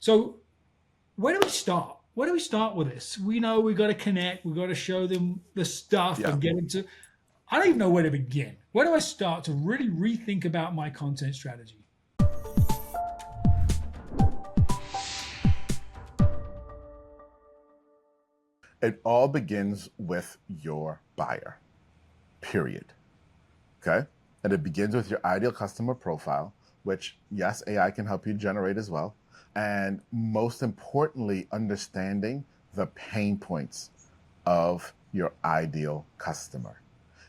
So where do we start? Where do we start with this? We know we've got to connect. We've got to show them the stuff Yeah. and get them to. I don't even know where to begin. Where do I start to really rethink about my content strategy? It all begins with your buyer, period. Okay? And it begins with your ideal customer profile, which, yes, AI can help you generate as well. And most importantly, understanding the pain points of your ideal customer.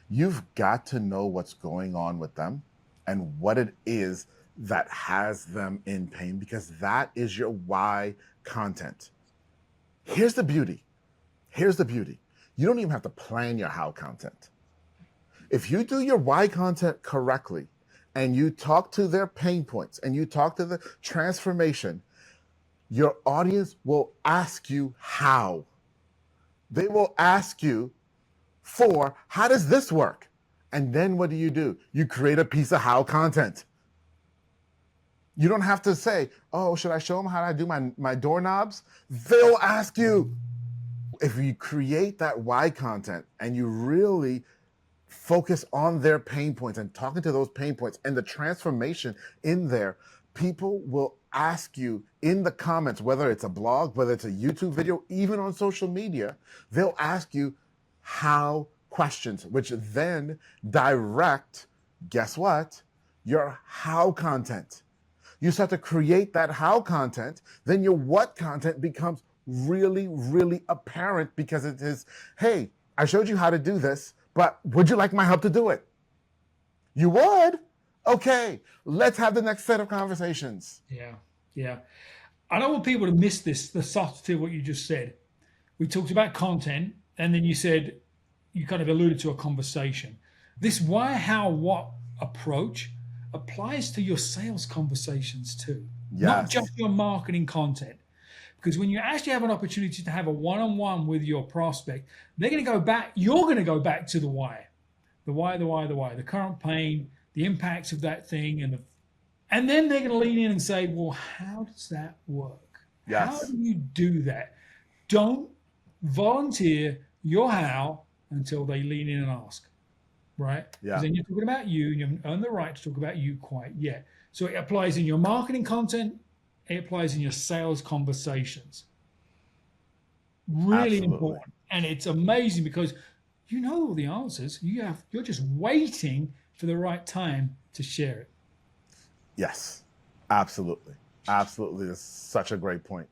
You've got to know what's going on with them and what it is that has them in pain, because that is your why content. Here's the beauty. Here's the beauty. You don't even have to plan your how content. If you do your why content correctly and you talk to their pain points and you talk to the transformation, your audience will ask you how. They will ask you for how does this work? And then what do? You create a piece of how content. You don't have to say, oh, should I show them how I do my doorknobs? They'll ask you. If you create that why content and you really focus on their pain points and talking to those pain points and the transformation in there, people will ask you in the comments, whether it's a blog, whether it's a YouTube video, even on social media, they'll ask you how questions, which then direct, guess what? Your how content. You start to create that how content, then your what content becomes really, really apparent, because it is, hey, I showed you how to do this, but would you like my help to do it? You would? Okay, let's have the next set of conversations. Yeah, yeah. I don't want people to miss this, the subtlety of what you just said. We talked about content, and then you said, you kind of alluded to a conversation. This why, how, what approach applies to your sales conversations too, not Yes, just your marketing content. Because when you actually have an opportunity to have a one-on-one with your prospect, they're going to go back, you're going to go back to the why, the current pain, the impacts of that thing, and then they're going to lean in and say, well, how does that work? How yes, do you do that? Don't volunteer your how until they lean in and ask, right? Because yeah, then you're talking about you, and you haven't earned the right to talk about you quite yet. So it applies in your marketing content, it applies in your sales conversations. Really absolutely. important. And it's amazing because you know all the answers. You're just waiting for the right time to share it. Yes, absolutely. Absolutely. That's such a great point.